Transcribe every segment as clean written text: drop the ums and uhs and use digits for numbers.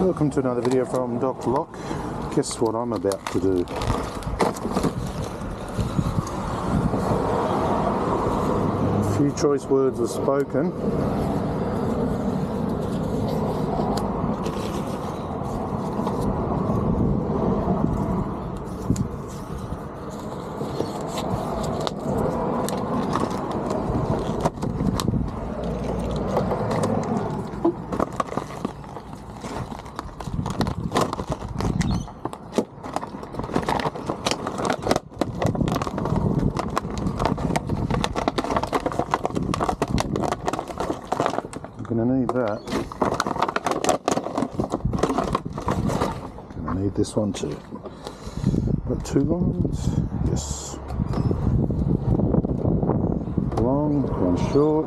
Welcome to another video from Dr. Lock. Guess what I'm about to do? A few choice words are spoken. Gonna need that. Gonna need this one too. Got two lines. Yes. Long, one short.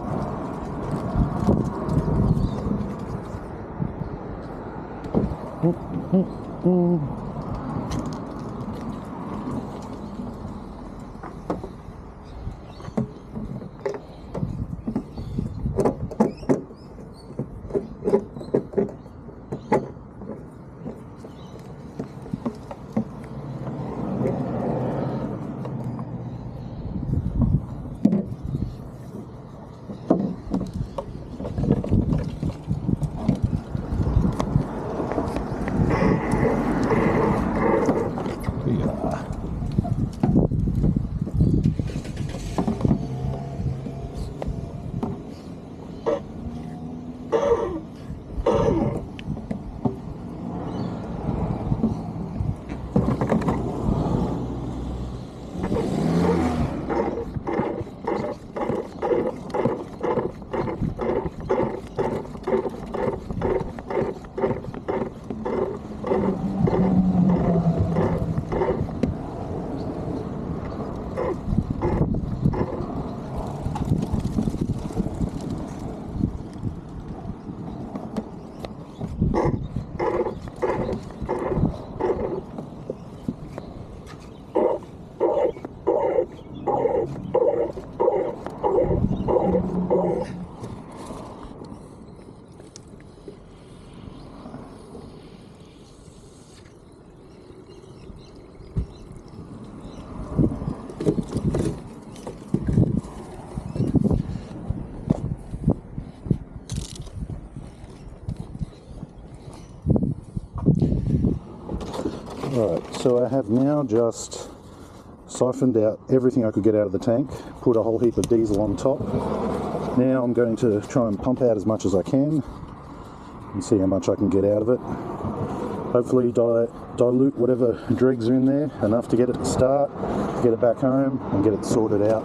Alright, so I have now just siphoned out everything I could get out of the tank, put a whole heap of diesel on top. Now I'm going to try and pump out as much as I can and see how much I can get out of it. Hopefully dilute whatever dregs are in there enough to get it to start, get it back home and get it sorted out.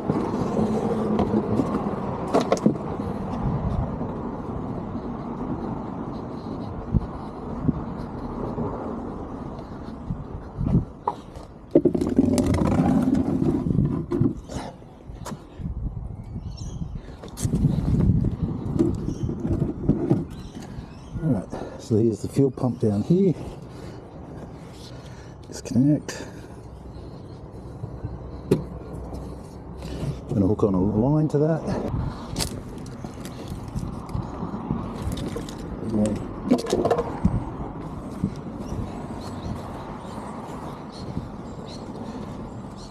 So here's the fuel pump down here. Disconnect. I'm going to hook on a line to that.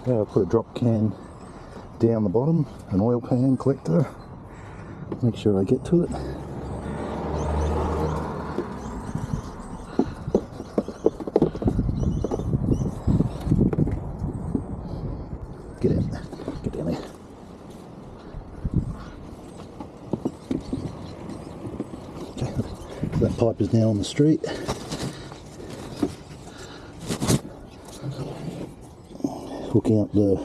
I'll put a drop can down the bottom, an oil pan collector. Make sure I get to it. Get in, get down there. Okay, that pipe is now on the street. Hooking up the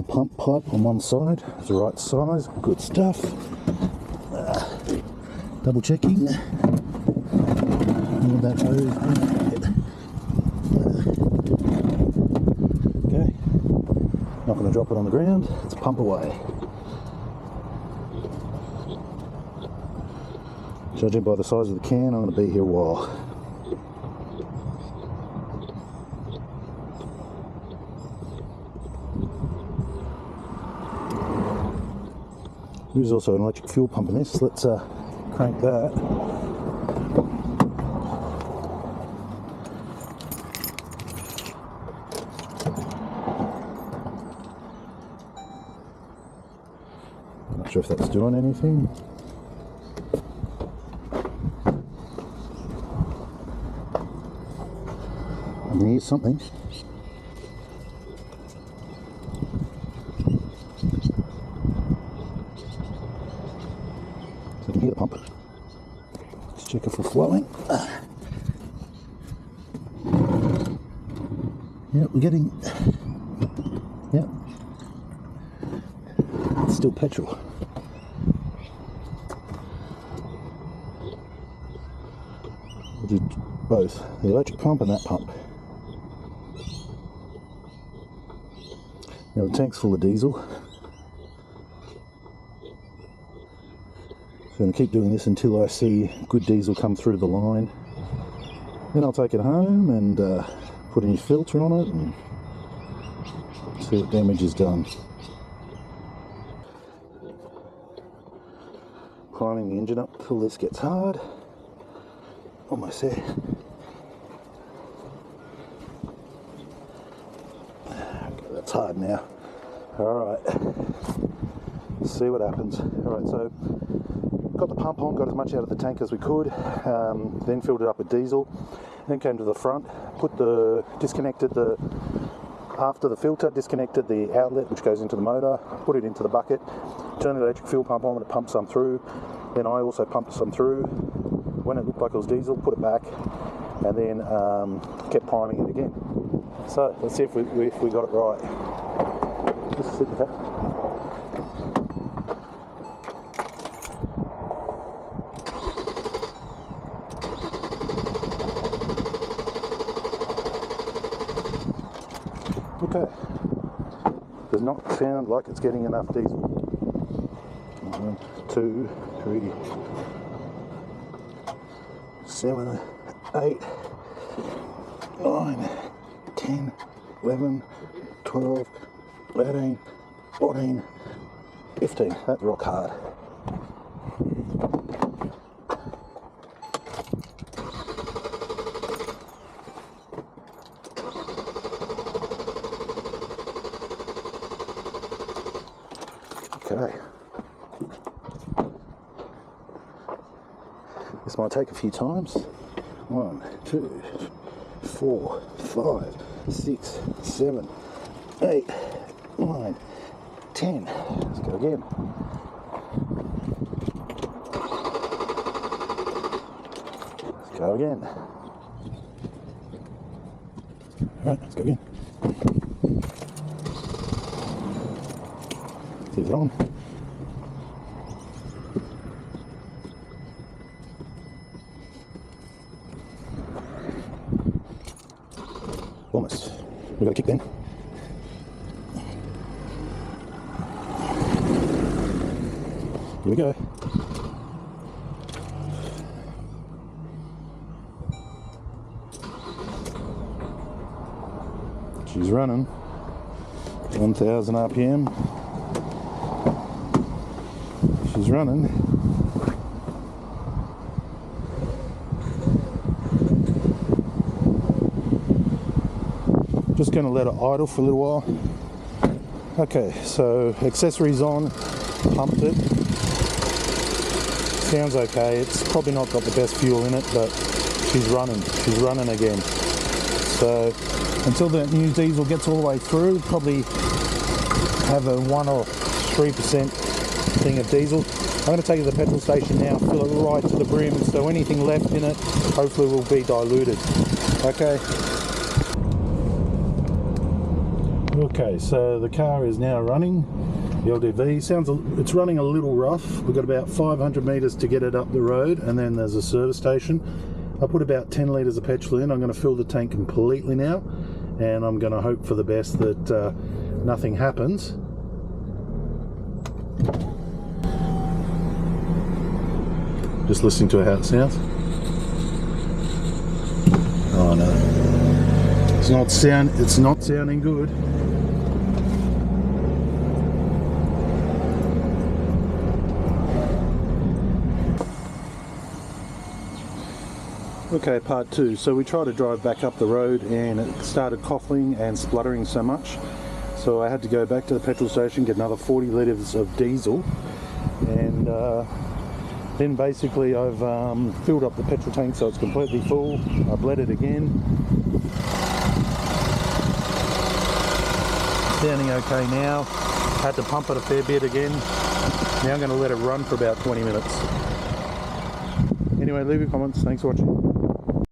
pump pipe on one side, it's the right size, good stuff. Double checking. All that hose. Okay. Not going to drop it on the ground, let's pump away. Judging by the size of the can, I'm going to be here a while. There's also an electric fuel pump in this, let's crank that. sure if that's doing anything. I can hear something. So I can hear the pump. Let's check if we're flowing. Yeah, we're getting. Yeah. It's still petrol. We'll do both, the electric pump and that pump. Now the tank's full of diesel. So I'm going to keep doing this until I see good diesel come through the line. Then I'll take it home and put a new filter on it and see what damage is done. Priming the engine up till this gets hard. Almost there. Okay, that's hard now. Alright, let's see what happens. Alright, so got the pump on, got as much out of the tank as we could, then filled it up with diesel, then came to the front, after the filter, disconnected the outlet which goes into the motor, put it into the bucket, turned the electric fuel pump on and it pumped some through. Then I also pumped some through. When it looked like it was diesel, put it back, and then kept priming it again. So let's see if we got it right. Just sit there. Okay. Does not sound like it's getting enough diesel. 1, 2, 3, 7, 8, 9, 10, 11, 12, 13, 14, 15. That's rock hard. Okay. This might take a few times. 1, 2, 4, 5, 6, 7, 8, 9, 10. Let's go again. Let's go again. Alright, let's go again. Is it on? Almost. We've got to kick then. Here we go. She's running 1,000 RPM. She's running. Just going to let it idle for a little while. Okay, so accessories on, pumped it. Sounds okay. It's probably not got the best fuel in it, but she's running. She's running again. So until that new diesel gets all the way through, probably have a 1 or 3% thing of diesel. I'm going to take it to the petrol station now, fill it right to the brim, so anything left in it hopefully will be diluted. Okay. Okay, so the car is now running. The LDV it's running a little rough. We've got about 500 metres to get it up the road, and then there's a service station. I put about 10 litres of petrol in. I'm going to fill the tank completely now, and I'm going to hope for the best that nothing happens. Just listening to how it sounds. Oh no, it's not sounding good. Okay, part 2. So we tried to drive back up the road and it started coughing and spluttering so much. So I had to go back to the petrol station, get another 40 litres of diesel, then basically I've filled up the petrol tank so it's completely full. I've bled it again. Sounding okay now. Had to pump it a fair bit again. Now I'm going to let it run for about 20 minutes. Anyway, leave your comments. Thanks for watching.